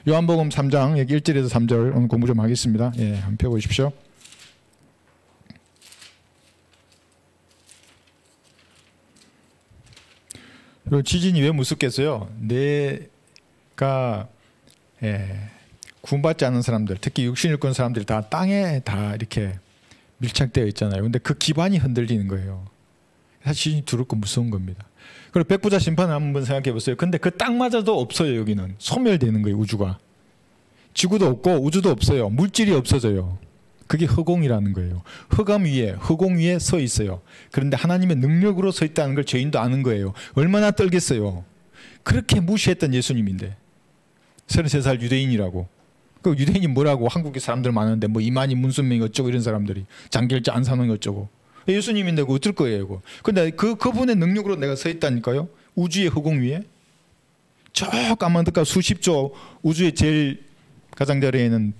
요한복음 3장 여기 1절에서 3절 오늘 공부 좀 하겠습니다. 예, 한번 펴보십시오. 그리고 지진이 왜 무섭겠어요? 내가 구원받지 않은 사람들, 특히 육신을 꾼 사람들이 다 땅에 다 이렇게 밀착되어 있잖아요. 근데 그 기반이 흔들리는 거예요. 사실 지진이 두렵고 무서운 겁니다. 그리고 백부자 심판을 한번 생각해 보세요. 근데 그 땅마저도 없어요. 여기는 소멸되는 거예요. 우주가. 지구도 없고 우주도 없어요. 물질이 없어져요. 그게 허공이라는 거예요. 흑암 위에, 허공 위에 서 있어요. 그런데 하나님의 능력으로 서 있다는 걸 죄인도 아는 거예요. 얼마나 떨겠어요. 그렇게 무시했던 예수님인데 33살 유대인이라고. 그 유대인이 뭐라고? 한국에 사람들 많은데 뭐 이만희 문순명이 어쩌고 이런 사람들이 장길자 안산홍이 어쩌고. 예수님인데 그 어떨 거예요. 이거. 근데 그분의 능력으로 내가 서 있다니까요. 우주의 허공 위에. 저 까만 데가 수십조 우주의 제일 가장자리에는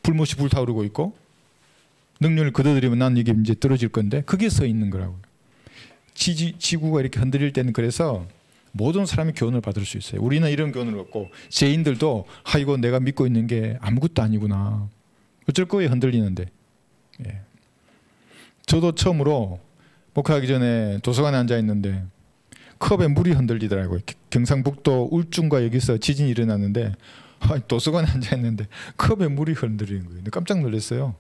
불못이 불타오르고 있고 능력을 거둬들이면 난 이게 이제 떨어질 건데 그게 서 있는 거라고요. 지구가 이렇게 흔들릴 때는 그래서 모든 사람이 교훈을 받을 수 있어요. 우리는 이런 교훈을 얻고 죄인들도 이거 내가 믿고 있는 게 아무것도 아니구나. 어쩔 거예요. 흔들리는데. 예. 저도 처음으로 목회하기 전에 도서관에 앉아 있는데 컵에 물이 흔들리더라고요. 경상북도 울중과 여기서 지진이 일어났는데 도서관에 앉아 있는데 컵에 물이 흔들리는 거예요. 깜짝 놀랐어요.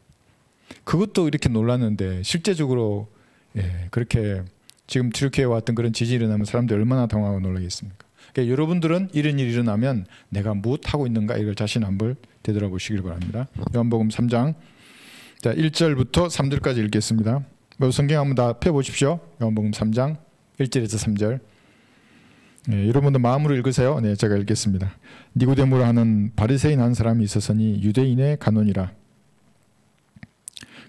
그것도 이렇게 놀랐는데 실제적으로 그렇게 지금 튀르키예에 왔던 그런 지진이 일어나면 사람들이 얼마나 당황하고 놀라겠습니까? 그러니까 여러분들은 이런 일이 일어나면 내가 무엇하고 있는가 이걸 자신 한번 되돌아보시길 바랍니다. 요한복음 3장 자 1절부터 3절까지 읽겠습니다. 성경 한번 다 펴보십시오. 요한복음 3장 1절에서 3절. 여러분도 마음으로 읽으세요. 네, 제가 읽겠습니다. 니고데모라 하는 바리새인 한 사람이 있었으니 유대인의 간원이라.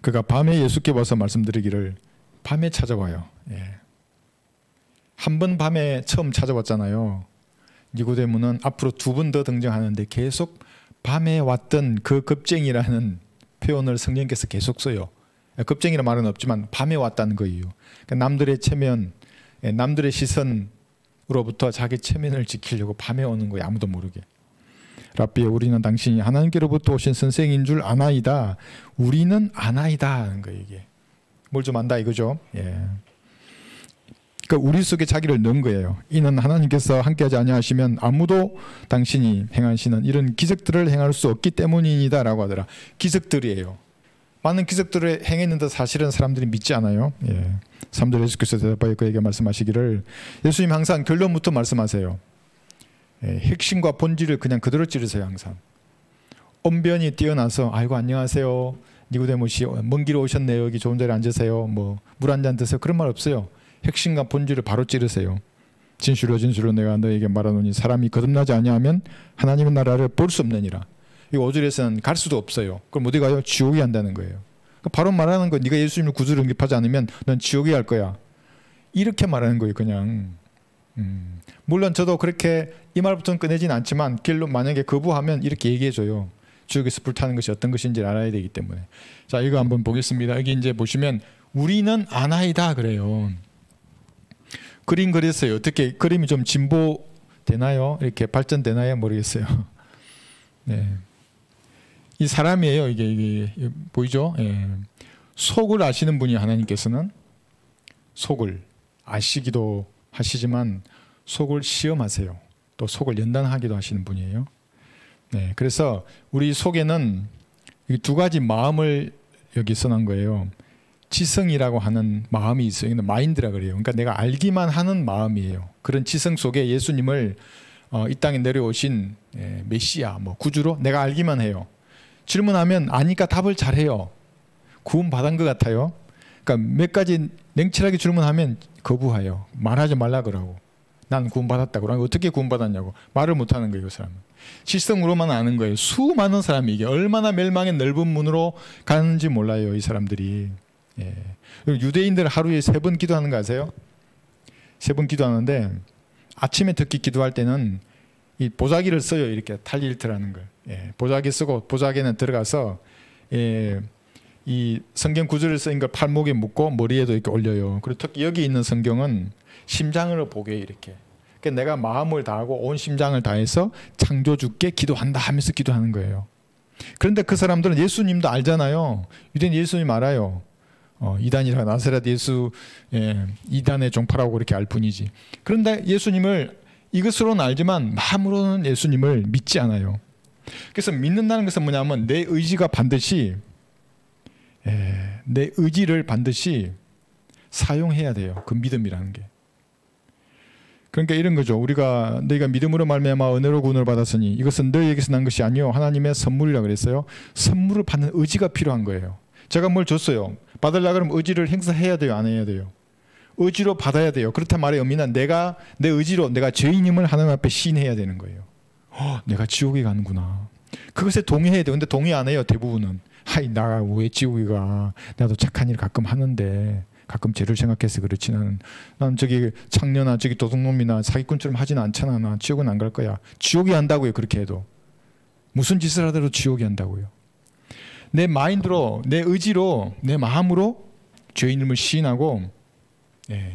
그가 밤에 예수께 와서 말씀드리기를 밤에 찾아와요. 한 번 밤에 처음 찾아왔잖아요. 니고데모는 앞으로 2번 더 등장하는데 계속 밤에 왔던 그 겁쟁이라는 표현을 성령께서 계속 써요. 겁쟁이라는 말은 없지만 밤에 왔다는 거예요. 그러니까 남들의 체면, 남들의 시선으로부터 자기 체면을 지키려고 밤에 오는 거예요. 아무도 모르게. 랍비여 우리는 당신이 하나님께로부터 오신 선생인 줄 아나이다. 우리는 아나이다 하는 거예요. 이게. 뭘 좀 안다 이거죠. 그러니까 우리 속에 자기를 넣은 거예요. 이는 하나님께서 함께하지 아니하시면 아무도 당신이 행하시는 이런 기적들을 행할 수 없기 때문이다 라고 하더라. 기적들이에요. 많은 기적들을 행했는데 사실은 사람들이 믿지 않아요. 3절 예수께서 대답하여 그에게 말씀하시기를 예수님 항상 결론부터 말씀하세요. 핵심과 본질을 그냥 그대로 찌르세요. 항상. 언변이 뛰어나서 아이고 안녕하세요. 니고데모 씨 먼 길 오셨네요. 여기 좋은 자리에 앉으세요. 뭐 물 한 잔 드세요. 그런 말 없어요. 핵심과 본질을 바로 찌르세요. 진실로 진실로 내가 너에게 말하노니 사람이 거듭나지 아니하면 하나님의 나라를 볼 수 없느니라. 이 5절에서는 갈 수도 없어요. 그럼 어디 가요? 지옥에 한다는 거예요. 바로 말하는 거 네가 예수님의 구주를 응답하지 않으면 넌 지옥에 갈 거야. 이렇게 말하는 거예요. 그냥. 물론 저도 그렇게 이 말부터는 꺼내진 않지만 길로 만약에 거부하면 이렇게 얘기해줘요. 지옥에서 불타는 것이 어떤 것인지 알아야 되기 때문에. 자, 이거 한번 보겠습니다. 여기 이제 보시면 우리는 아나이다 그래요. 그림 그렸어요. 어떻게 그림이 좀 진보되나요? 이렇게 발전되나요? 모르겠어요. 네. 이 사람이에요. 이게 보이죠? 속을 아시는 분이 하나님께서는 속을 아시기도 하시지만 속을 시험하세요. 또 속을 연단하기도 하시는 분이에요. 네, 그래서 우리 속에는 2가지 마음을 여기 써놓은 거예요. 지성이라고 하는 마음이 있어요. 마인드라 그래요. 그러니까 내가 알기만 하는 마음이에요. 그런 지성 속에 예수님을 이 땅에 내려오신 메시아, 구주로 내가 알기만 해요. 질문하면 아니까 답을 잘해요. 구원받은 것 같아요. 그러니까 몇 가지 냉철하게 질문하면 거부해요. 말하지 말라 그러고. 난 구원받았다고. 그러면 어떻게 구원받았냐고. 말을 못하는 거예요. 그 사람은. 실성으로만 아는 거예요. 수많은 사람이 이게 얼마나 멸망의 넓은 문으로 가는지 몰라요. 이 사람들이. 유대인들 하루에 3번 기도하는 거 아세요? 3번 기도하는데 아침에 특히 기도할 때는 이 보자기를 써요. 이렇게 탈일트라는 걸. 보자기 쓰고 보자기는 들어가서 이 성경 구절을 쓰인 걸 팔목에 묶고 머리에도 이렇게 올려요. 그리고 특히 여기 있는 성경은 심장으로 보게 이렇게. 그러니까 내가 마음을 다하고 온 심장을 다해서 창조주께 기도한다 하면서 기도하는 거예요. 그런데 그 사람들은 예수님도 알잖아요. 유대인 예수님 알아요. 이단이라 나사렛 예수, 이단의 종파라고 그렇게 알 뿐이지. 그런데 예수님을 이것으로는 알지만 마음으로는 예수님을 믿지 않아요. 그래서 믿는다는 것은 뭐냐면 내 의지가 반드시 내 의지를 반드시 사용해야 돼요. 그 믿음이라는 게. 그러니까 이런 거죠. 우리가 너희가 믿음으로 말미암아 은혜로 구원을 받았으니 이것은 너희에게서 난 것이 아니요 하나님의 선물이라 그랬어요. 선물을 받는 의지가 필요한 거예요. 제가 뭘 줬어요. 받으려고 그러면 의지를 행사해야 돼요, 안 해야 돼요? 의지로 받아야 돼요. 그렇단 말의 의미는 내가 내 의지로 내가 죄인임을 하나님 앞에 시인해야 되는 거예요. 내가 지옥에 가는구나. 그것에 동의해야 돼요. 근데 동의 안 해요, 대부분은. 하이, 나 왜 지옥에 가? 나도 착한 일 가끔 하는데 가끔 죄를 생각해서 그렇지. 난 저기 창녀나 저기 도둑놈이나 사기꾼처럼 하지는 않잖아. 나 지옥은 안 갈 거야. 지옥이 한다고요, 그렇게 해도. 무슨 짓을 하더라도 지옥이 한다고요. 내 마인드로, 내 의지로, 내 마음으로 죄인임을 시인하고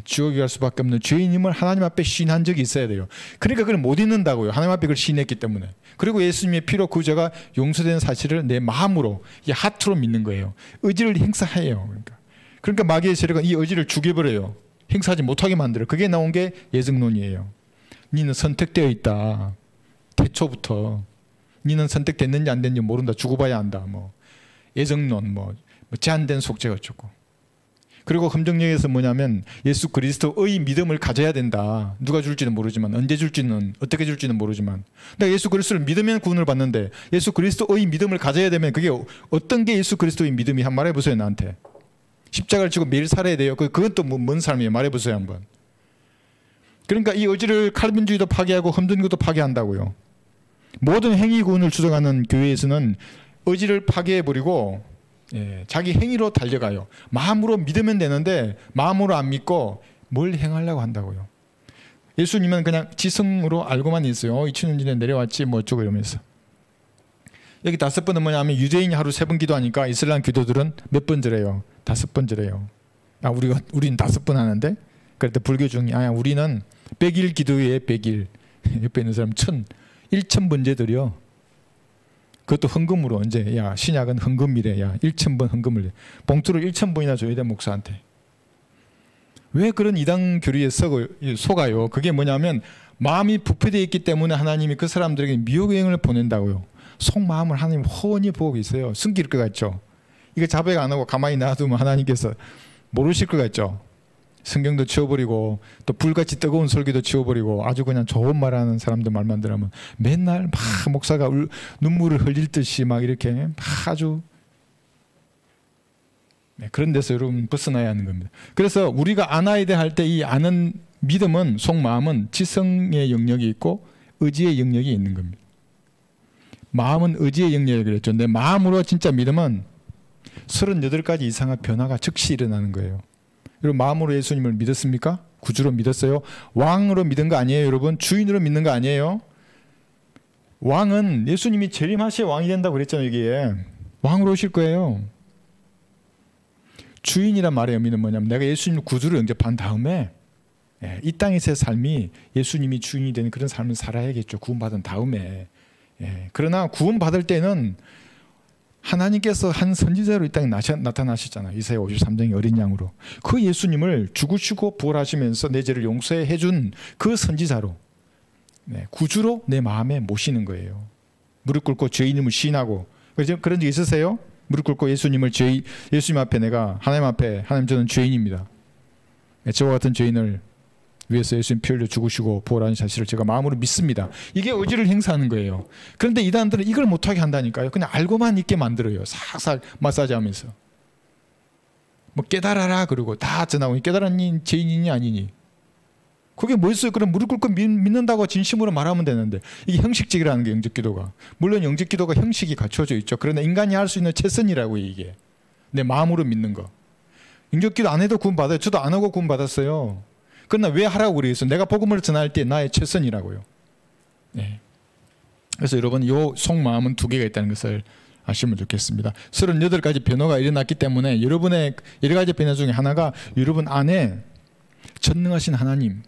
지옥에 갈 수밖에 없는 죄인임을 하나님 앞에 시인한 적이 있어야 돼요. 그러니까 그걸 못 잊는다고요. 하나님 앞에 그걸 시인했기 때문에. 그리고 예수님의 피로 그 죄가 용서된 사실을 내 마음으로, 이 하트로 믿는 거예요. 의지를 행사해요. 그러니까 마귀의 세력은 이 의지를 죽여버려요. 행사하지 못하게 만들어요. 그게 나온 게 예정론이에요. 니는 선택되어 있다. 태초부터. 니는 선택됐는지 안 됐는지 모른다. 죽어 봐야 한다. 예정론, 제한된 속죄가 어쩌고. 그리고 검정령에서 뭐냐면 예수 그리스도의 믿음을 가져야 된다. 누가 줄지는 모르지만, 언제 줄지는, 어떻게 줄지는 모르지만. 내가 예수 그리스도를 믿으면 구원을 받는데 예수 그리스도의 믿음을 가져야 되면 그게 어떤 게 예수 그리스도의 믿음이? 한번 말해보세요, 나한테. 십자가를 지고 매일 살아야 돼요. 그건 또 뭔 삶이에요? 말해보세요, 한번. 그러니까 이 의지를 칼빈주의도 파괴하고 험든교도 파괴한다고요. 모든 행위 구원을 주장하는 교회에서는 의지를 파괴해버리고 자기 행위로 달려가요. 마음으로 믿으면 되는데 마음으로 안 믿고 뭘 행하려고 한다고요. 예수님은 그냥 지성으로 알고만 있어요. 2000년 전에 내려왔지 뭐 어쩌고 이러면서. 여기 5번은 뭐냐면 유대인이 하루 3번 기도하니까 이슬람 기도들은 몇 번 드려요? 5번 드려요. 우리는 5번 하는데 그럴 때 불교 중에 우리는 100일 기도에 100일. 옆에 있는 사람 1000번째 드려. 그것도 헌금으로. 이제 신약은 헌금이래. 1000번 헌금을. 봉투를 1000번이나 줘야 돼, 목사한테. 왜 그런 이단 교리에 속아요? 그게 뭐냐면 마음이 부패되어 있기 때문에 하나님이 그 사람들에게 미혹의 영을 보낸다고요. 속마음을 하나님 훤히 보고 있어요. 숨길 것 같죠? 이거 자백 안 하고 가만히 놔두면 하나님께서 모르실 것 같죠? 성경도 치워버리고 또 불같이 뜨거운 설교도 치워버리고 아주 그냥 좋은 말하는 사람들 말만 들으면 맨날 막 목사가 눈물을 흘릴 듯이 막 이렇게 막 아주 그런 데서 여러분 벗어나야 하는 겁니다. 그래서 우리가 안아야 돼 할 때 이 아는 믿음은, 속마음은 지성의 영역이 있고 의지의 영역이 있는 겁니다. 마음은 의지의 영역이라고 그랬죠. 내 마음으로 진짜 믿으면 38가지 이상의 변화가 즉시 일어나는 거예요. 여러분 마음으로 예수님을 믿었습니까? 구주로 믿었어요? 왕으로 믿은 거 아니에요, 여러분? 주인으로 믿는 거 아니에요? 왕은 예수님이 재림하셔야 왕이 된다고 그랬잖아요. 여기에 왕으로 오실 거예요. 주인이란 말의 의미는 뭐냐면 내가 예수님 구주로 영접한 다음에 이 땅에서의 삶이 예수님이 주인이 되는 그런 삶을 살아야겠죠. 구원받은 다음에. 그러나 구원받을 때는 하나님께서 한 선지자로 이 땅에 나타나셨잖아요. 이사야 53장의 어린 양으로. 그 예수님을 죽으시고 부활하시면서 내 죄를 용서해 준 그 선지자로, 구주로 내 마음에 모시는 거예요. 무릎 꿇고 죄인임을 시인하고. 그런 적 있으세요? 무릎 꿇고 예수님 앞에 내가 하나님 앞에 하나님 저는 죄인입니다. 저와 같은 죄인을 위해서 예수님 피 흘려 죽으시고 부활하신 사실을 제가 마음으로 믿습니다. 이게 의지를 행사하는 거예요. 그런데 이단들은 이걸 못하게 한다니까요. 그냥 알고만 있게 만들어요. 싹싹 마사지하면서. 깨달아라 그러고 다 전하고 깨달았니? 죄인이니 아니니? 그게 뭐였어요? 그럼 무릎 꿇고 믿는다고 진심으로 말하면 되는데 이게 형식적이라는 게 영접기도가. 물론 영접기도가 형식이 갖춰져 있죠. 그러나 인간이 할 수 있는 최선이라고 이게. 내 마음으로 믿는 거. 영접기도 안 해도 구원받아요. 저도 안 하고 구원받았어요. 그러나 왜 하라고 그러겠어요? 내가 복음을 전할 때 나의 최선이라고요. 그래서 여러분 이 속마음은 2개가 있다는 것을 아시면 좋겠습니다. 38가지 변화가 일어났기 때문에 여러분의 여러 가지 변화 중에 하나가 여러분 안에 전능하신 하나님,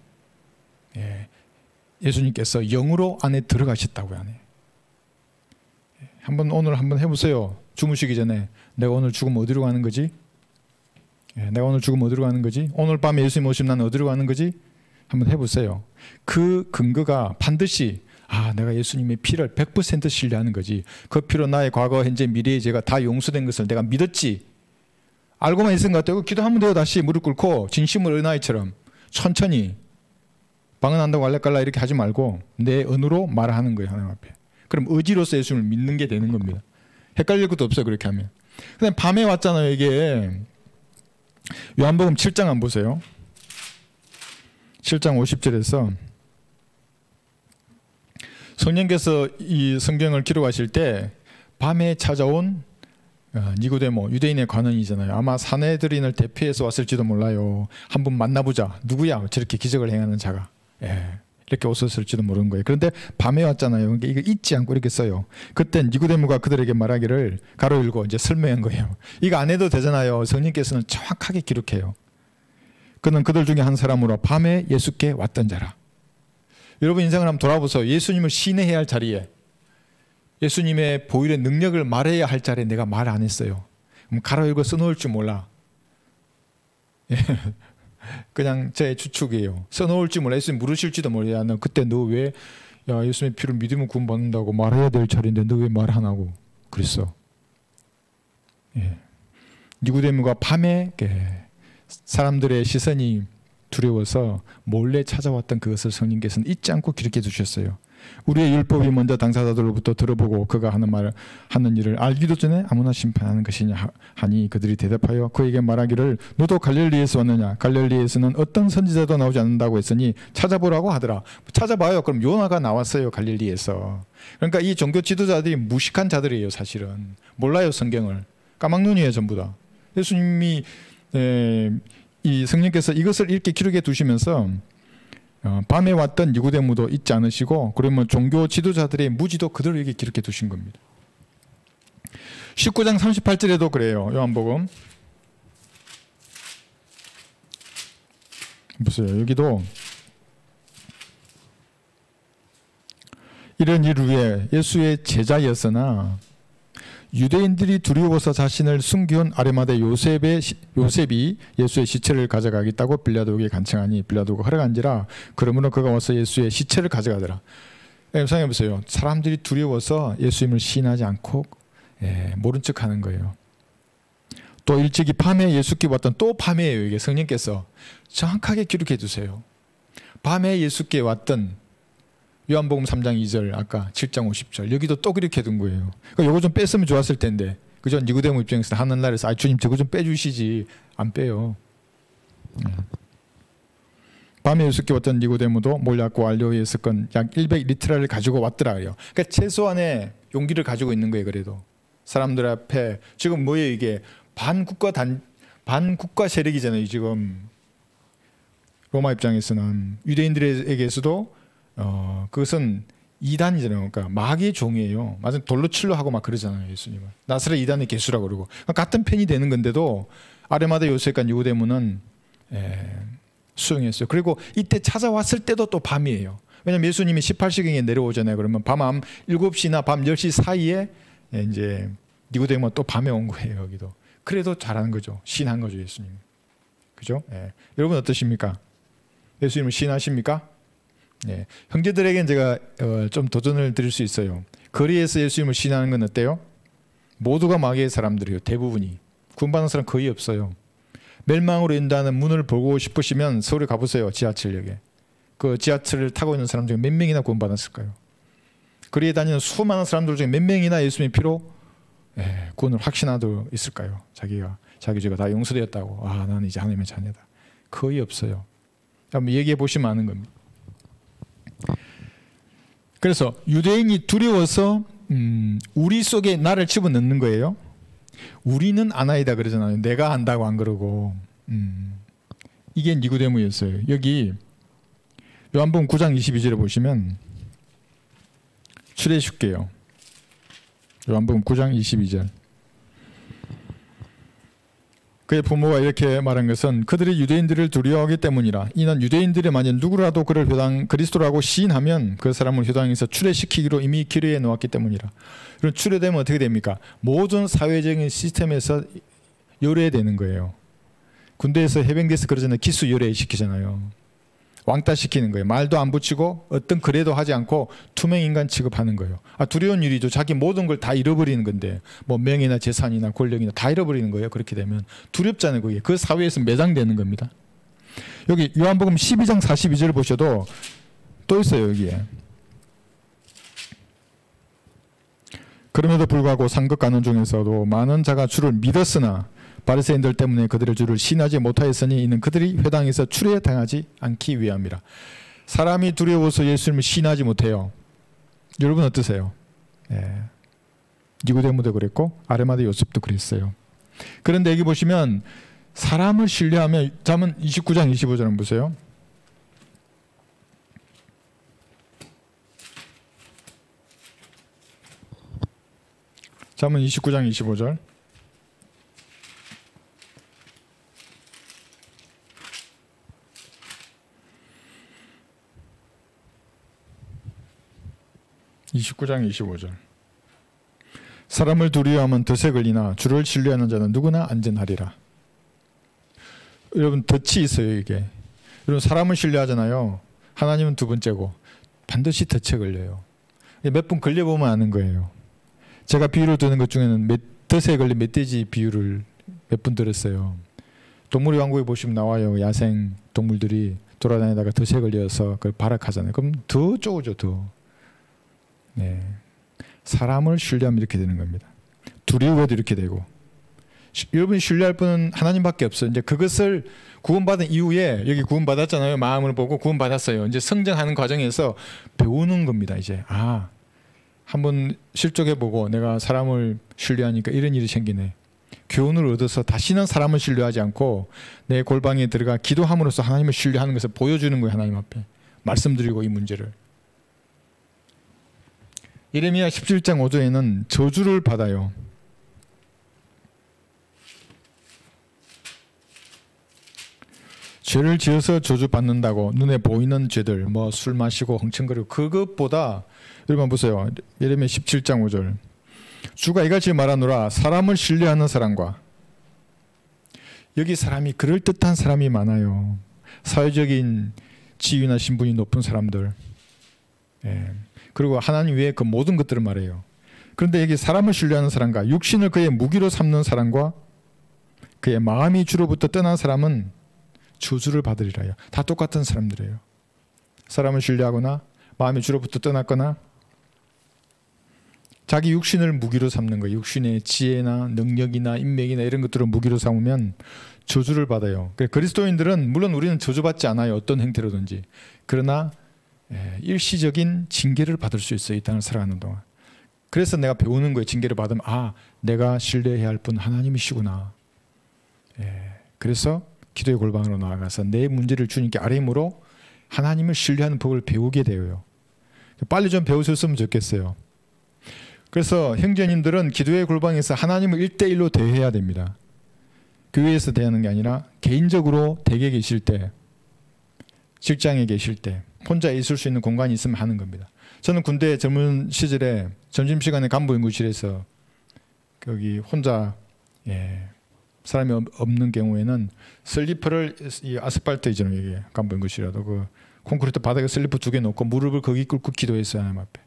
예수님께서 영으로 안에 들어가셨다고요. 안에. 오늘 한번 해보세요. 주무시기 전에 내가 오늘 죽으면 어디로 가는 거지? 내가 오늘 죽으면 어디로 가는 거지? 오늘 밤에 예수님 오시면 나는 어디로 가는 거지? 한번 해보세요. 그 근거가 반드시 내가 예수님의 피를 100% 신뢰하는 거지. 그 피로 나의 과거, 현재, 미래의 죄가 다 용서된 것을 내가 믿었지. 알고만 있은 것 같아요. 기도하면 돼요. 다시 무릎 꿇고 진심을 어린아이처럼 천천히. 방언한다고 알랄깔라 이렇게 하지 말고 내 언어로 말하는 거예요. 하나님 앞에. 그럼 의지로서 예수님을 믿는 게 되는 겁니다. 헷갈릴 것도 없어요. 그렇게 하면. 근데 밤에 왔잖아요. 이게 요한복음 7장 한번 보세요. 7장 50절에서 성령께서 이 성경을 기록하실 때 밤에 찾아온 니고데모, 유대인의 관원이잖아요. 아마 사내들인을 대표해서 왔을지도 몰라요. 한번 만나보자. 누구야? 저렇게 기적을 행하는 자가. 이렇게 오셨을지도 모르는 거예요. 그런데 밤에 왔잖아요. 그러니까 이거 잊지 않고 이렇게 써요. 그때 니고데모가 그들에게 말하기를 가로 열고 이제 설명한 거예요. 이거 안 해도 되잖아요. 성령께서는 정확하게 기록해요. 그는 그들 중에 한 사람으로 밤에 예수께 왔던 자라. 여러분 인생을 한번 돌아보세요. 예수님을 신뢰해야 할 자리에, 예수님의 보일의 능력을 말해야 할 자리에 내가 말 안 했어요. 그럼 가로 열고 써놓을 줄 몰라. 그냥 제 추측이에요. 써놓을 줄 몰라. 예수님 물으실지도 몰라. 너 그때 너 왜 예수님의 피로 믿으면 구원받는다고 말해야 될 자리인데 너 왜 말 안 하고 그랬어. 니고데모가 밤에 사람들의 시선이 두려워서 몰래 찾아왔던 그것을 성령께서는 잊지 않고 기록해 두셨어요. 우리의 율법이 먼저 당사자들로부터 들어보고 그가 하는 일을 알기도 전에 아무나 심판하는 것이냐 하니 그들이 대답하여 그에게 말하기를 너도 갈릴리에서 왔느냐? 갈릴리에서는 어떤 선지자도 나오지 않는다고 했으니 찾아보라고 하더라. 찾아봐요. 그럼 요나가 나왔어요. 갈릴리에서. 그러니까 이 종교 지도자들이 무식한 자들이에요. 사실은. 몰라요. 성경을. 까막눈이에요. 전부 다. 예수님이 이 성령께서 이것을 이렇게 기록해 두시면서 밤에 왔던 니고데모도 잊지 않으시고 그러면 종교 지도자들의 무지도 그대로 이렇게 기록해 두신 겁니다. 19장 38절에도 그래요. 요한복음 보세요. 여기도 이런 일 후에 예수의 제자였으나 유대인들이 두려워서 자신을 숨겨온 아리마대 요셉이 예수의 시체를 가져가겠다고 빌라도에게 간청하니 빌라도가 허락한지라. 그러므로 그가 와서 예수의 시체를 가져가더라. 생각해 보세요. 사람들이 두려워서 예수님을 시인하지 않고 모른 척하는 거예요. 또 일찍이 밤에 예수께 왔던 또 밤에예요. 이게 성령께서 정확하게 기록해 두세요. 밤에 예수께 왔던 요한복음 3장 2절 아까 7장 50절 여기도 또 그렇게 둔 거예요. 그러니까 요거 좀 뺐으면 좋았을 텐데 그죠? 니고데모 입장에서 하늘나라에서 주님 저거 좀 빼주시지. 안 빼요. 밤에 예수께 왔던 니고데모도 몰랐고 완료에 있었건 약 100리트라를 가지고 왔더라 그래요. 그러니까 최소한의 용기를 가지고 있는 거예요. 그래도 사람들 앞에 지금 뭐예요 이게 반국가 세력이잖아요. 지금 로마 입장에서는 유대인들에게서도 그것은 이단이잖아요. 그러니까 마귀의 종이에요. 맞아, 돌로 칠로 하고 막 그러잖아요. 예수님은 나사렛 이단의 개수라고 그러고 같은 편이 되는 건데도 아리마대 요셉과 니고데모는 수용했어요. 그리고 이때 찾아왔을 때도 또 밤이에요. 왜냐하면 예수님이 18시경에 내려오잖아요. 그러면 밤 7시나 밤 10시 사이에 이제 니고데모가 또 밤에 온 거예요. 여기도. 그래도 잘하는 거죠. 신한 거죠. 예수님. 그죠? 여러분 어떠십니까? 예수님을 신하십니까? 형제들에게는 제가 좀 도전을 드릴 수 있어요. 거리에서 예수님을 신하는 건 어때요? 모두가 마귀의 사람들이에요. 대부분이. 구원받는 사람 거의 없어요. 멸망으로 인도하는 문을 보고 싶으시면 서울에 가보세요. 지하철역에. 그 지하철을 타고 있는 사람 중에 몇 명이나 구원받았을까요? 거리에 다니는 수많은 사람들 중에 몇 명이나 예수님의 피로 구원을 확신하도 있을까요? 자기 죄가 다 용서되었다고. 나는 이제 하나님의 자녀다. 거의 없어요. 한번 얘기해 보시면 아는 겁니다. 그래서 유대인이 두려워서 우리 속에 나를 집어넣는 거예요. 우리는 아나이다 그러잖아요. 내가 안다고 안 그러고. 이게 니고데모였어요. 여기 요한복음 9장 22절에 보시면 출애굽게요. 요한복음 9장 22절. 그의 부모가 이렇게 말한 것은 그들이 유대인들을 두려워하기 때문이라. 이는 유대인들이 만약 누구라도 그를 그리스도라고 시인하면 그 사람을 회당에서 추례시키기로 이미 기뢰해 놓았기 때문이라. 그럼 추례되면 어떻게 됩니까? 모든 사회적인 시스템에서 요래되는 거예요. 군대에서 해병대에서 그러잖아요. 기수 요래시키잖아요. 왕따 시키는 거예요. 말도 안 붙이고 어떤 거래도 하지 않고 투명 인간 취급하는 거예요. 두려운 일이죠. 자기 모든 걸 다 잃어버리는 건데 뭐 명예나 재산이나 권력이나 다 잃어버리는 거예요. 그렇게 되면 두렵잖아요. 그게 그 사회에서 매장되는 겁니다. 여기 요한복음 12장 42절 보셔도 또 있어요. 여기에. 그럼에도 불구하고 상급 관원 중에서도 많은 자가 주를 믿었으나 바리새인들 때문에 그들의 주를 신하지 못하였으니 이는 그들이 회당에서 추례당하지 않기 위함이라. 사람이 두려워서 예수님을 신하지 못해요. 여러분 어떠세요? 니고데모도 그랬고 아르마데 요셉도 그랬어요. 그런데 여기 보시면 사람을 신뢰하면 잠언 29장 25절 한번 보세요. 잠언 29장 25절. (29장 25절) 사람을 두려워하면 덫에 걸리나 주를 신뢰하는 자는 누구나 안전하리라. 여러분 덫이 있어요. 이게 여러분 사람을 신뢰하잖아요. 하나님은 두 번째고 반드시 덫에 걸려요. 몇 번 걸려보면 아는 거예요. 제가 비유를 드는 것 중에는 덫에 걸린 멧돼지 비유를 몇 번 들었어요. 동물의 왕국에 보시면 나와요. 야생 동물들이 돌아다니다가 덫에 걸려서 그걸 발악하잖아요. 그럼 더 쪼우죠. 더. 사람을 신뢰하면 이렇게 되는 겁니다. 두려워도 이렇게 되고. 여러분이 신뢰할 분은 하나님밖에 없어요. 이제 그것을 구원받은 이후에 여기 구원받았잖아요. 마음을 보고 구원받았어요. 이제 성장하는 과정에서 배우는 겁니다. 이제 한번 실족해보고 내가 사람을 신뢰하니까 이런 일이 생기네. 교훈을 얻어서 다시는 사람을 신뢰하지 않고 내 골방에 들어가 기도함으로써 하나님을 신뢰하는 것을 보여주는 거예요. 하나님 앞에 말씀드리고 이 문제를. 예레미야 17장 5절에는 저주를 받아요. 죄를 지어서 저주받는다고 눈에 보이는 죄들 뭐 술 마시고 흥청거리고 그것보다 여러분 보세요. 예레미야 17장 5절 주가 이같이 말하노라 사람을 신뢰하는 사람과 여기 사람이 그럴듯한 사람이 많아요. 사회적인 지위나 신분이 높은 사람들 그리고 하나님 외에 그 모든 것들을 말해요. 그런데 여기 사람을 신뢰하는 사람과 육신을 그의 무기로 삼는 사람과 그의 마음이 주로부터 떠난 사람은 저주를 받으리라요. 다 똑같은 사람들이에요. 사람을 신뢰하거나 마음이 주로부터 떠났거나 자기 육신을 무기로 삼는 거예요. 육신의 지혜나 능력이나 인맥이나 이런 것들을 무기로 삼으면 저주를 받아요. 그리스도인들은 물론 우리는 저주받지 않아요. 어떤 행태로든지. 그러나 일시적인 징계를 받을 수 있어요. 이 땅을 살아가는 동안. 그래서 내가 배우는 거예요. 징계를 받으면 내가 신뢰해야 할 분 하나님이시구나. 그래서 기도의 골방으로 나아가서 내 문제를 주님께 아뢰므로 하나님을 신뢰하는 법을 배우게 되어요. 빨리 좀 배우셨으면 좋겠어요. 그래서 형제님들은 기도의 골방에서 하나님을 1대1로 대해야 됩니다. 교회에서 대하는 게 아니라 개인적으로 댁에 계실 때, 직장에 계실 때 혼자 있을 수 있는 공간이 있으면 하는 겁니다. 저는 군대 젊은 시절에 점심시간에 간부연구실에서 거기 혼자 사람이 없는 경우에는 슬리퍼를 이 아스팔트 있잖아요. 이게 간부연구실이라도 그 콘크리트 바닥에 슬리퍼 2개 놓고 무릎을 거기 꿇고 기도했어요. 하나님 앞에.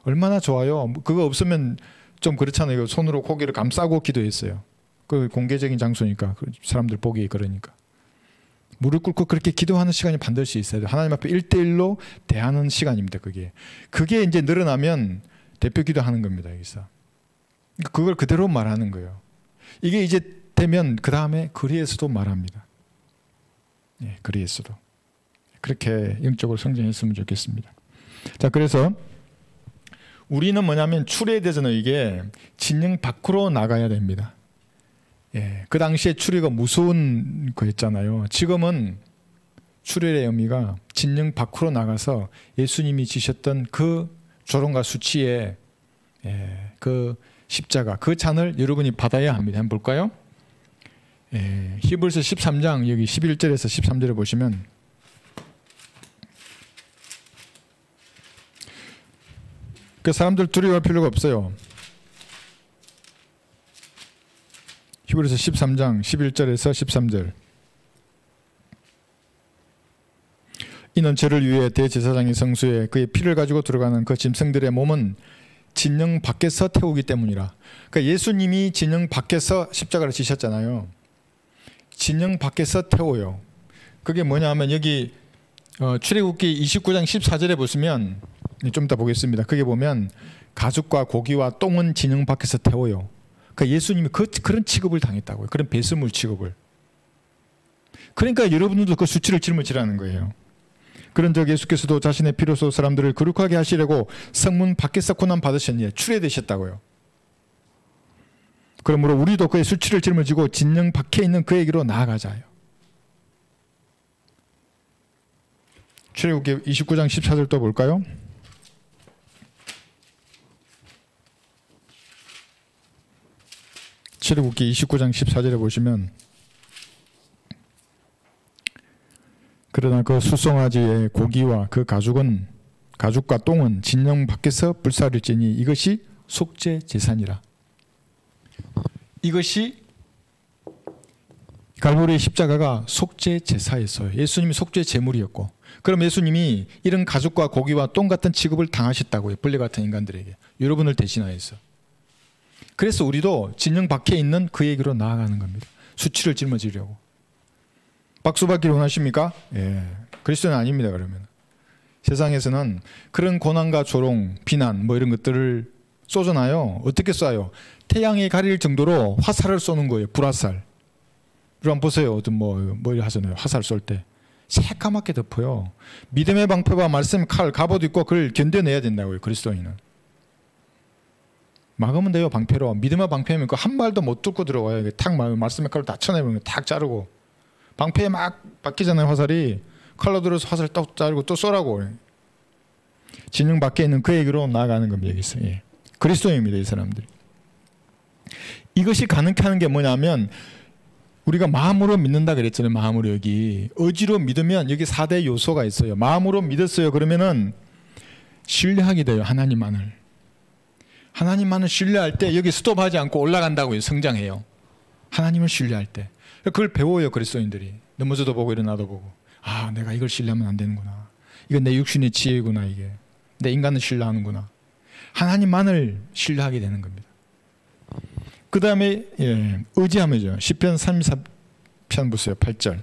얼마나 좋아요. 그거 없으면 좀 그렇잖아요. 손으로 고개를 감싸고 기도했어요. 그 공개적인 장소니까 사람들 보기 그러니까. 무릎 꿇고 그렇게 기도하는 시간이 반드시 있어야 돼요. 하나님 앞에 1대1로 대하는 시간입니다. 그게 이제 늘어나면 대표 기도하는 겁니다. 여기서. 그걸 그대로 말하는 거예요. 이게 이제 되면 그 다음에 거리에서도 말합니다. 거리에서도. 그렇게 영적으로 성장했으면 좋겠습니다. 자, 그래서 우리는 뭐냐면 추례되잖아요. 이게 진영 밖으로 나가야 됩니다. 그 당시에 추례가 무서운 거였잖아요. 지금은 추례의 의미가 진영 밖으로 나가서 예수님이 지셨던 그 조롱과 수치의 그 십자가, 그 잔을 여러분이 받아야 합니다. 한번 볼까요? 히브리서 13장 여기 11절에서 13절에 보시면 그 사람들 두려워할 필요가 없어요. 히브리서 13장 11절에서 13절. 이는 저를 위해 대제사장이 성소에 그의 피를 가지고 들어가는 그 짐승들의 몸은 진영 밖에서 태우기 때문이라. 그러니까 예수님이 진영 밖에서 십자가를 지셨잖아요. 진영 밖에서 태워요. 그게 뭐냐 하면 여기 출애굽기 29장 14절에 보시면 좀 이따 보겠습니다. 거기 보면 가죽과 고기와 똥은 진영 밖에서 태워요. 그러니까 예수님이 그런 취급을 당했다고요. 그런 배설물 취급을. 그러니까 여러분들도 그 수치를 짊어지라는 거예요. 그런 적 예수께서도 자신의 피로써 사람들을 거룩하게 하시려고 성문 밖에서 고난 받으셨니? 출애되셨다고요. 그러므로 우리도 그의 수치를 짊어지고 진영 밖에 있는 그에게로 나아가자요. 출애굽기 29장 14절 또 볼까요? 출애굽기 29장 14절에 보시면 그러나 그 수송아지의 고기와 그 가죽과 똥은 진영 밖에서 불사를지니 이것이 속죄 제사니라. 이것이 갈보리의 십자가가 속죄 제사였어요. 예수님이 속죄 제물이었고, 그럼 예수님이 이런 가죽과 고기와 똥 같은 취급을 당하셨다고요. 벌레 같은 인간들에게. 여러분을 대신하여서. 그래서 우리도 진영 밖에 있는 그에게로 나아가는 겁니다. 수치를 짊어지려고. 박수 받기를 원하십니까? 예. 그리스도는 아닙니다. 그러면 세상에서는 그런 고난과 조롱, 비난 뭐 이런 것들을 쏘잖아요. 어떻게 쏴요? 태양이 가릴 정도로 화살을 쏘는 거예요. 불화살. 한번 보세요. 어떤 뭐 하잖아요. 화살 쏠 때 새까맣게 덮어요. 믿음의 방패와 말씀, 칼, 갑옷 입고 그걸 견뎌내야 된다고요. 그리스도인은. 막으면 돼요. 방패로. 믿음의 방패면 그 한 발도 못 뚫고 들어와요. 탁 말씀의 칼로 다 쳐내면 탁 자르고. 방패에 막 박히잖아요. 화살이. 칼로 들어서 화살 딱 자르고 또 쏘라고. 진영 밖에 있는 그에게로 나아가는 겁니다. 여기서. 예. 그리스도입니다. 이 사람들이. 이것이 가능케 하는 게 뭐냐면 우리가 마음으로 믿는다 그랬잖아요. 마음으로. 여기 의지로 믿으면 여기 4대 요소가 있어요. 마음으로 믿었어요. 그러면은 신뢰하게 돼요. 하나님만을 신뢰할 때 여기 스톱하지 않고 올라간다고요. 성장해요. 하나님을 신뢰할 때. 그걸 배워요. 그리스도인들이. 넘어져도 보고 일어나도 보고. 아, 내가 이걸 신뢰하면 안 되는구나. 이건 내 육신의 지혜구나. 이게 내 인간을 신뢰하는구나. 하나님만을 신뢰하게 되는 겁니다. 그 다음에 의지함이죠. 시편 34편 보세요. 8절.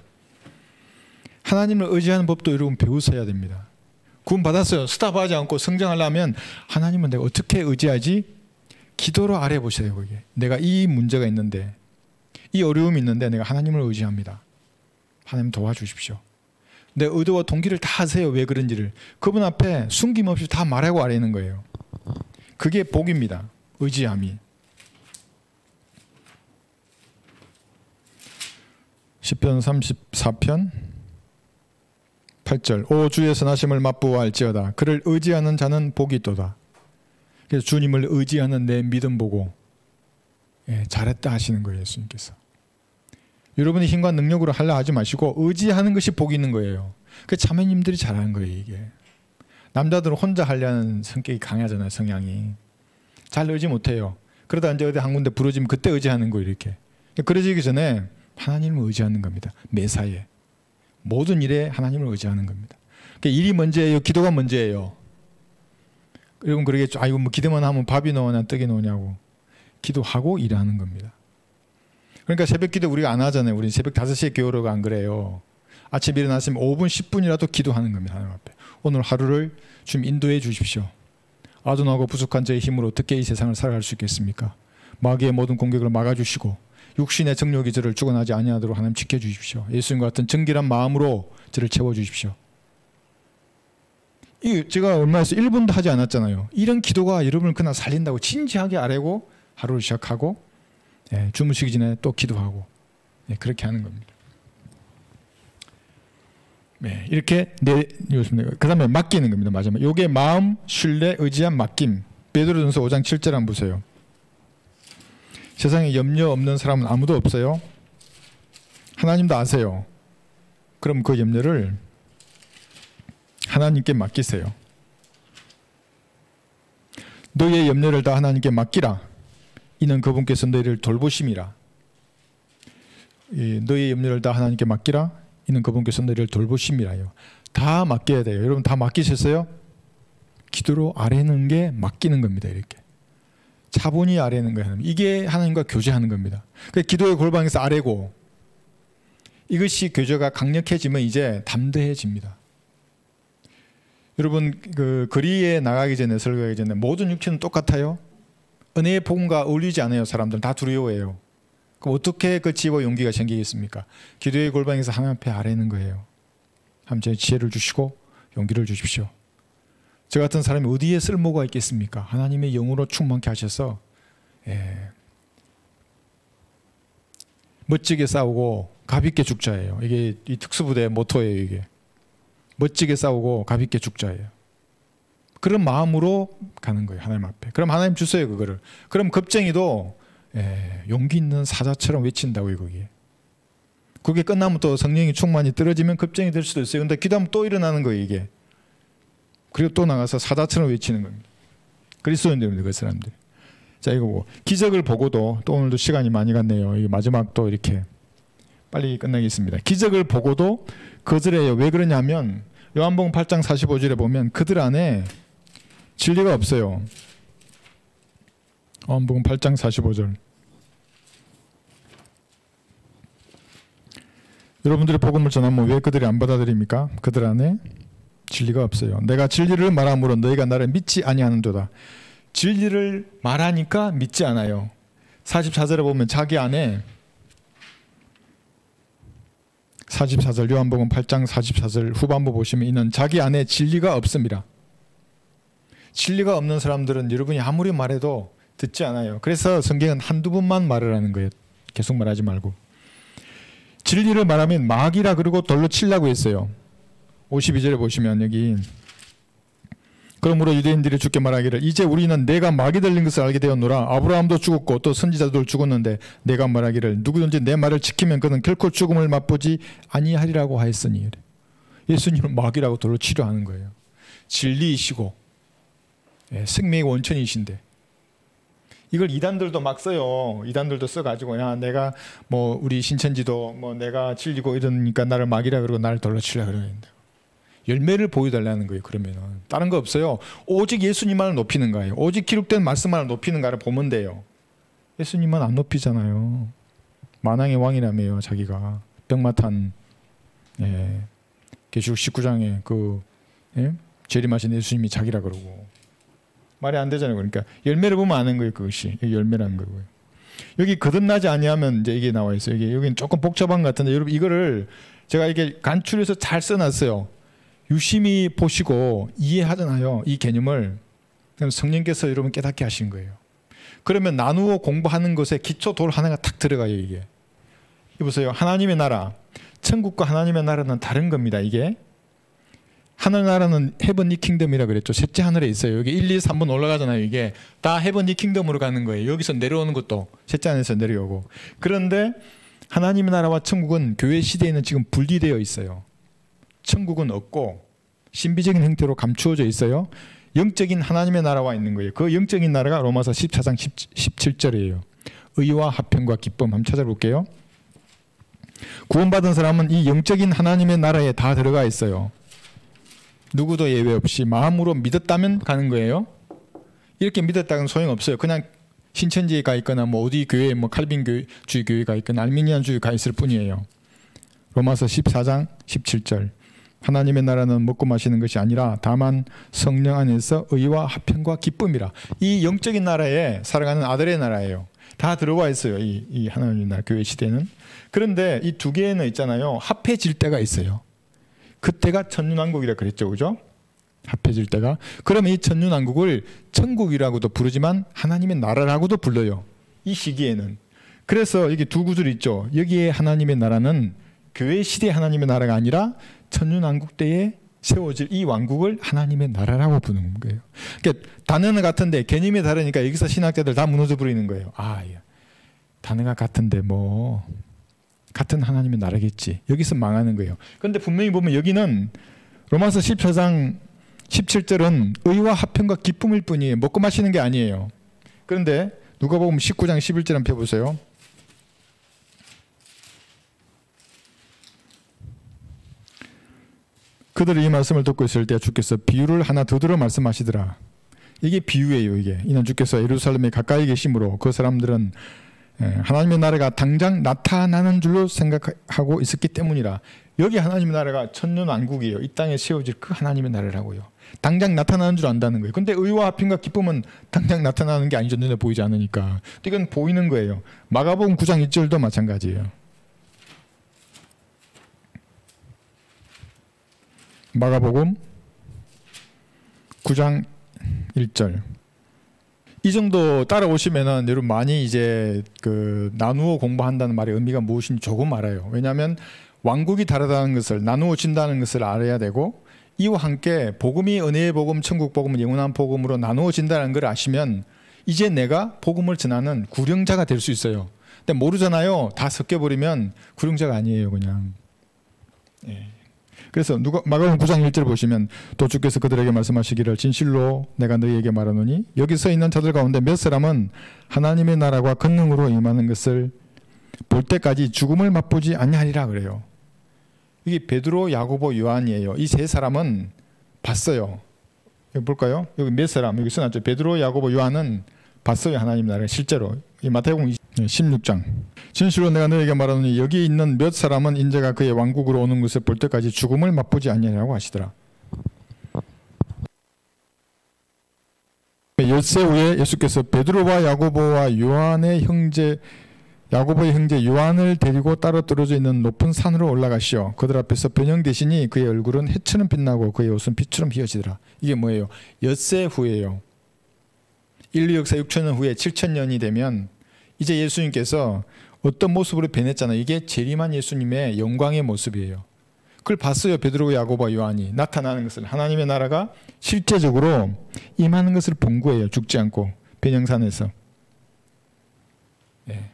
하나님을 의지하는 법도 여러분 배우셔야 됩니다. 구원 받았어요. 스탑하지 않고 성장하려면 하나님은 내가 어떻게 의지하지? 기도로 아래 보셔야 돼요. 거기에. 내가 이 문제가 있는데, 이 어려움이 있는데 내가 하나님을 의지합니다. 하나님 도와주십시오. 내 의도와 동기를 다 하세요. 왜 그런지를. 그분 앞에 숨김없이 다 말하고 아뢰는 거예요. 그게 복입니다. 의지함이. 시편 34편 8절. 오 주의 선하심을 맛보아할지어다. 그를 의지하는 자는 복이 있도다. 그래서 주님을 의지하는 내 믿음 보고 잘했다 하시는 거예요. 예수님께서. 여러분이 힘과 능력으로 하려 하지 마시고 의지하는 것이 복이 있는 거예요. 그 자매님들이 잘하는 거예요. 이게. 남자들은 혼자 하려는 성격이 강하잖아요. 성향이. 잘 의지 못해요. 그러다 이제 어디 한 군데 부러지면 그때 의지하는 거예요. 이렇게. 그러지기 전에 하나님을 의지하는 겁니다. 매사에. 모든 일에 하나님을 의지하는 겁니다. 그러니까 일이 먼저예요? 기도가 먼저예요? 여러분 그러겠죠. 아이고 뭐 기도만 하면 밥이 나오냐 떡이 나오냐고. 기도하고 일하는 겁니다. 그러니까 새벽 기도 우리가 안 하잖아요. 우리 새벽 5시에 교회로가 안 그래요. 아침에 일어났으면 5분 10분이라도 기도하는 겁니다. 하나님 앞에. 오늘 하루를 좀 인도해 주십시오. 아둔하고 부족한 저의 힘으로 어떻게 이 세상을 살아갈 수 있겠습니까? 마귀의 모든 공격을 막아주시고 육신의 정욕이 저를 주관하지 아니하도록 하나님 지켜주십시오. 예수님과 같은 정결한 마음으로 저를 채워주십시오. 제가 얼마에서 1분도 하지 않았잖아요. 이런 기도가 여러분을 그날 살린다고 진지하게 아뢰고 하루를 시작하고 주무시기 전에 또 기도하고 그렇게 하는 겁니다. 이렇게 그 다음에 맡기는 겁니다. 마지막. 요게 마음, 신뢰, 의지함, 맡김. 베드로전서 5장 7절 한번 보세요. 세상에 염려 없는 사람은 아무도 없어요. 하나님도 아세요. 그럼 그 염려를 하나님께 맡기세요. 너의 염려를 다 하나님께 맡기라. 이는 그분께서 너희를 돌보심이라. 너의 염려를 다 하나님께 맡기라. 이는 그분께서 너희를 돌보심이라요. 다 맡겨야 돼요. 여러분 다 맡기셨어요? 기도로 아뢰는 게 맡기는 겁니다. 이렇게 차분히 아뢰는 거예요. 이게 하나님과 교제하는 겁니다. 기도의 골방에서 아뢰고 이것이 교제가 강력해지면 이제 담대해집니다. 여러분 그 거리에 나가기 전에 설교하기 전에 모든 육체는 똑같아요? 은혜의 복음과 어울리지 않아요. 사람들은 다 두려워해요. 그럼 어떻게 그 지혜와 용기가 생기겠습니까? 기도의 골방에서 하나님 앞에 아뢰는 거예요. 하나님 지혜를 주시고 용기를 주십시오. 저 같은 사람이 어디에 쓸모가 있겠습니까? 하나님의 영으로 충만케 하셔서 멋지게 싸우고 가볍게 죽자예요. 이게 이 특수부대의 모토예요. 이게 멋지게 싸우고 가볍게 죽자예요. 그런 마음으로 가는 거예요. 하나님 앞에. 그럼 하나님 주세요. 그거를. 그럼 겁쟁이도 용기 있는 사자처럼 외친다고요. 거기에. 그게 끝나면 또 성령이 충만히 떨어지면 겁쟁이 될 수도 있어요. 근데 기도하면 또 일어나는 거예요. 이게. 그리고 또 나가서 사자처럼 외치는 겁니다. 그리스도인들입니다. 그 사람들. 자, 이거 뭐 기적을 보고도 또 오늘도 시간이 많이 갔네요. 이게 마지막 또 이렇게 빨리 끝나겠습니다. 기적을 보고도 거절해요. 왜 그러냐면 요한복음 8장 45절에 보면 그들 안에 진리가 없어요. 요한복음 8장 45절. 여러분들의 복음을 전하면 왜 그들이 안 받아들입니까? 그들 안에 진리가 없어요. 내가 진리를 말함으로 너희가 나를 믿지 아니하는도다. 진리를 말하니까 믿지 않아요. 44절에 보면 자기 안에 44절 요한복음 8장 44절 후반부 보시면 이는 자기 안에 진리가 없습니다. 진리가 없는 사람들은 여러분이 아무리 말해도 듣지 않아요. 그래서 성경은 한두 번만 말을 하는 거예요. 계속 말하지 말고. 진리를 말하면 마귀라 그러고 돌로 치려고 했어요. 52절에 보시면 여기 그러므로 유대인들이 주께 말하기를 이제 우리는 내가 마귀 들린 것을 알게 되었노라. 아브라함도 죽었고 또 선지자들도 죽었는데 내가 말하기를 누구든지 내 말을 지키면 그는 결코 죽음을 맛보지 아니하리라고 하였으니. 예수님은 마귀라고 돌로 치려 하는 거예요. 진리이시고 생명의 원천이신데 이걸 이단들도 막 써요. 이단들도 써가지고 야 내가 뭐 우리 신천지도 뭐 내가 진리고 이러니까 나를 마귀라 그러고 나를 돌로 치려 그러는데 열매를 보여달라는 거예요. 그러면은 다른 거 없어요. 오직 예수님만을 높이는 거예요. 오직 기록된 말씀만을 높이는 거를 보면 돼요. 예수님만 안 높이잖아요. 만왕의 왕이라며요. 자기가 병마탄 계시록 19장에 그 재림하신 예수님이 자기라 그러고 말이 안 되잖아요. 그러니까 열매를 보면 아는 거예요. 그것이 열매라는 거고요. 여기 거듭나지 아니하면 이제 이게 나와 있어요. 이게 여기는 조금 복잡한 것 같은데 여러분 이거를 제가 이게 간추려서 잘 써놨어요. 유심히 보시고 이해하잖아요. 이 개념을. 그럼 성령께서 여러분 깨닫게 하신 거예요. 그러면 나누어 공부하는 것에 기초 돌 하나가 탁 들어가요. 이게. 보세요. 하나님의 나라. 천국과 하나님의 나라는 다른 겁니다. 이게. 하늘나라는 헤븐리 킹덤이라 그랬죠. 셋째 하늘에 있어요. 여기 1, 2, 3번 올라가잖아요. 이게 다 헤븐리 킹덤으로 가는 거예요. 여기서 내려오는 것도 셋째 하늘에서 내려오고. 그런데 하나님의 나라와 천국은 교회 시대에는 지금 분리되어 있어요. 천국은 없고 신비적인 형태로 감추어져 있어요. 영적인 하나님의 나라와 있는 거예요. 그 영적인 나라가 로마서 14장 17절이에요. 의와 화평과 기쁨 한번 찾아볼게요. 구원받은 사람은 이 영적인 하나님의 나라에 다 들어가 있어요. 누구도 예외 없이 마음으로 믿었다면 가는 거예요. 이렇게 믿었다는 소용없어요. 그냥 신천지에 가 있거나 뭐 어디 교회 뭐 칼빈주의 교회가 있거나 알미니안주의 가 있을 뿐이에요. 로마서 14장 17절 하나님의 나라는 먹고 마시는 것이 아니라 다만 성령 안에서 의와 화평과 기쁨이라. 이 영적인 나라에 살아가는 아들의 나라예요. 다 들어와 있어요. 이 하나님의 나라 교회 시대는. 그런데 이 두 개는 있잖아요. 합해질 때가 있어요. 그때가 천년왕국이라 그랬죠. 그죠? 합해질 때가. 그러면 이 천년왕국을 천국이라고도 부르지만 하나님의 나라라고도 불러요. 이 시기에는. 그래서 여기 두 구절이 있죠. 여기에 하나님의 나라는 교회 시대의 하나님의 나라가 아니라 천년왕국 때에 세워질 이 왕국을 하나님의 나라라고 부르는 거예요. 그러니까 단어는 같은데 개념이 다르니까 여기서 신학자들 다 무너져 버리는 거예요. 아, 단어가 같은데 뭐 같은 하나님의 나라겠지. 여기서 망하는 거예요. 그런데 분명히 보면 여기는 로마서 14장 17절은 의와 화평과 기쁨일 뿐이에요. 먹고 마시는 게 아니에요. 그런데 누가복음 19장 11절 한번 펴보세요. 그들이 이 말씀을 듣고 있을 때 주께서 비유를 하나 더 들어 말씀하시더라. 이게 비유예요. 이게 이는 주께서 예루살렘에 가까이 계심으로 그 사람들은 하나님의 나라가 당장 나타나는 줄로 생각하고 있었기 때문이라. 여기 하나님의 나라가 천년왕국이에요. 이 땅에 세워질 그 하나님의 나라라고요. 당장 나타나는 줄 안다는 거예요. 근데 의와 화평과 기쁨은 당장 나타나는 게 아니죠. 눈에 보이지 않으니까. 이건 보이는 거예요. 마가복음 9장 1절도 마찬가지예요. 마가복음 9장 1절. 이 정도 따라오시면은 여러분 많이 이제 그 나누어 공부한다는 말의 의미가 무엇인지 조금 알아요. 왜냐하면 왕국이 다르다는 것을 나누어진다는 것을 알아야 되고 이와 함께 복음이 은혜의 복음, 천국 복음은 영원한 복음으로 나누어진다는 걸 아시면 이제 내가 복음을 전하는 구령자가 될 수 있어요. 근데 모르잖아요. 다 섞여버리면 구령자가 아니에요. 그냥. 예. 그래서 마가복음 9장 1절 보시면 또 주께서 그들에게 말씀하시기를 진실로 내가 너희에게 말하노니 여기 서 있는 자들 가운데 몇 사람은 하나님의 나라와 권능으로 임하는 것을 볼 때까지 죽음을 맛보지 아니하리라 그래요. 이게 베드로, 야고보, 요한이에요. 이 세 사람은 봤어요. 여기 볼까요? 여기 몇 사람 여기 써놨죠. 베드로, 야고보, 요한은 봤어요. 하나님 나라를 실제로. 이 마태복음 16장. 진실로 내가 너에게 말하노니 여기 있는 몇 사람은 인자가 그의 왕국으로 오는 것을 볼 때까지 죽음을 맛보지 아니하리라고 하시더라. 엿새 후에 예수께서 베드로와 야고보와 요한의 형제 야고보의 형제 요한을 데리고 따로 떨어져 있는 높은 산으로 올라가시어 그들 앞에서 변형되시니 그의 얼굴은 해처럼 빛나고 그의 옷은 빛처럼 휘어지더라. 이게 뭐예요? 엿새 후에요. 인류 역사 6천년 후에 7천년이 되면 이제 예수님께서 어떤 모습으로 변했잖아요. 이게 재림한 예수님의 영광의 모습이에요. 그걸 봤어요. 베드로, 야고보, 요한이 나타나는 것을. 하나님의 나라가 실제적으로 임하는 것을 본 거예요. 죽지 않고 변형산에서. 예.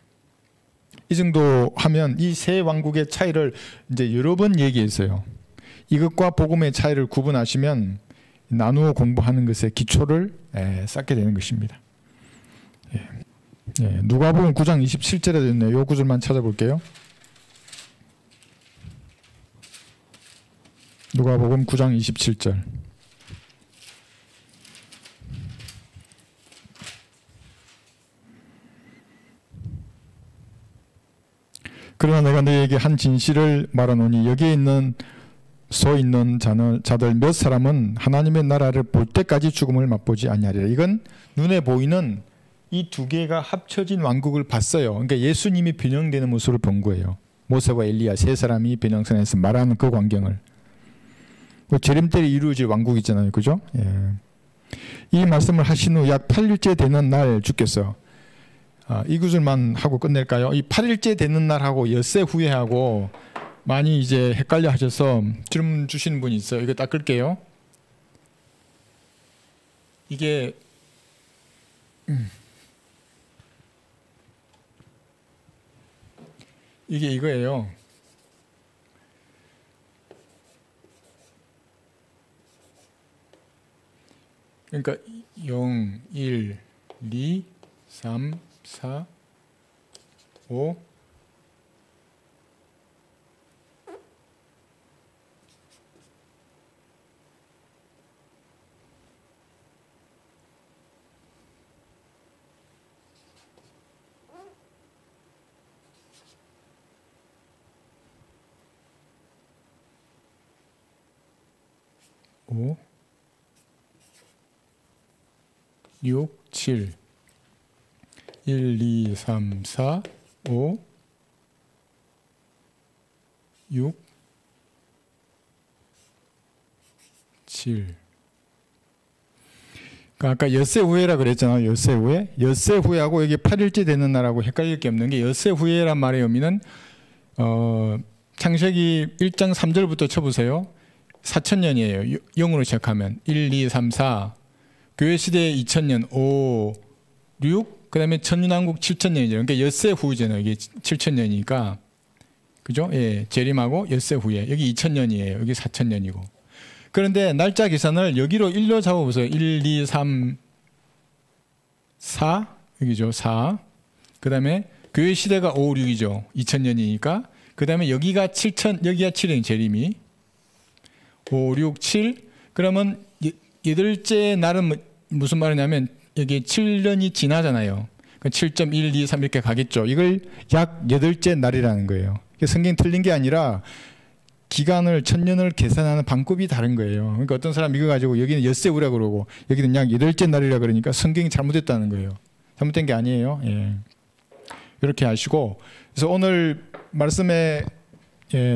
이 정도 하면 이 세 왕국의 차이를 이제 여러 번 얘기했어요. 이것과 복음의 차이를 구분하시면 나누어 공부하는 것의 기초를 쌓게 되는 것입니다. 예. 예. 누가복음 9장 27절에 되어 있네요. 이 구절만 찾아볼게요. 누가복음 9장 27절. 그러나 내가 너희에게 한 진실을 말하노니 여기에 서 있는 자들 몇 사람은 하나님의 나라를 볼 때까지 죽음을 맛보지 아니하리라. 이건 눈에 보이는 이 두 개가 합쳐진 왕국을 봤어요. 그러니까 예수님이 변형되는 모습을 본 거예요. 모세와 엘리야 세 사람이 변형선에서 말하는 그 광경을. 재림 때 이루어질 왕국이잖아요. 그죠? 예. 이 말씀을 하신 후 약 8일째 되는 날 주께서 이 구절만 하고 끝낼까요? 이 8일째 되는 날하고 엿새 후에 하고 많이 이제 헷갈려 하셔서 질문 주시는 분이 있어요. 이거 딱 끌게요. 이게 이거예요. 그러니까 0, 1, 2, 3, 4, 5 5 6, 7 1, 2, 3, 4, 5 6 7 아까 엿새 후에라 그랬잖아요. 엿새 후에. 엿새 후에하고 여기 8일째 되는 날하고 헷갈릴 게 없는 게 엿새 후에란 말의 의미는 창세기 1장 3절부터 쳐보세요. 4천년이에요. 0으로 시작하면 1, 2, 3, 4 교회 시대 2000년 5, 6 그 다음에 천년왕국 7000년이죠. 그러니까 엿새 후잖아요. 이게 7000년이니까 그죠? 예, 재림하고 엿새 후에. 여기 2000년이에요. 여기 4000년이고. 그런데 날짜 계산을 여기로 1로 잡아보세요. 1, 2, 3, 4. 여기죠. 4. 그 다음에 교회 시대가 5, 6이죠. 2000년이니까. 그 다음에 여기가 7000, 여기가 7년 재림이. 5, 6, 7. 그러면 여덟째 날은 무슨 말이냐면 여기 7년이 지나잖아요. 7.1, 2, 3 이렇게 가겠죠. 이걸 약 여덟째 날이라는 거예요. 성경 틀린 게 아니라 기간을 1000년을 계산하는 방법이 다른 거예요. 그러니까 어떤 사람 이거 가지고 여기는 엿새 후라 그러고 여기는 약 여덟째 날이라 그러니까 성경이 잘못됐다는 거예요. 잘못된 게 아니에요. 예. 이렇게 아시고, 그래서 오늘 말씀의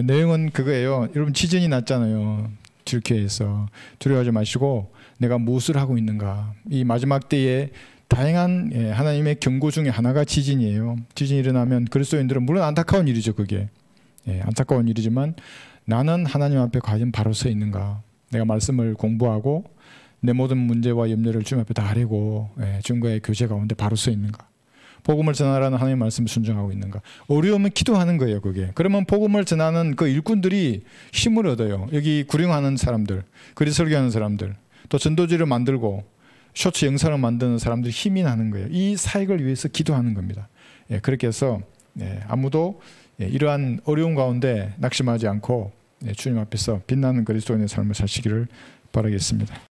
내용은 그거예요. 여러분 지진이 났잖아요. 튀르키예에서. 두려워하지 마시고 내가 무엇을 하고 있는가. 이 마지막 때에 다양한 하나님의 경고 중에 하나가 지진이에요. 지진이 일어나면 그리스도인들은 물론 안타까운 일이죠. 그게 안타까운 일이지만 나는 하나님 앞에 과연 바로 서 있는가. 내가 말씀을 공부하고 내 모든 문제와 염려를 주님 앞에 다 하려고 주님과의 교제 가운데 바로 서 있는가. 복음을 전하라는 하나님의 말씀을 순종하고 있는가. 어려우면 기도하는 거예요. 그게. 그러면 복음을 전하는 그 일꾼들이 힘을 얻어요. 여기 구령하는 사람들, 그리 설교하는 사람들, 또 전도지를 만들고 쇼츠 영상을 만드는 사람들이 힘이 나는 거예요. 이 사역을 위해서 기도하는 겁니다. 그렇게 해서 아무도 이러한 어려움 가운데 낙심하지 않고 주님 앞에서 빛나는 그리스도인의 삶을 사시기를 바라겠습니다.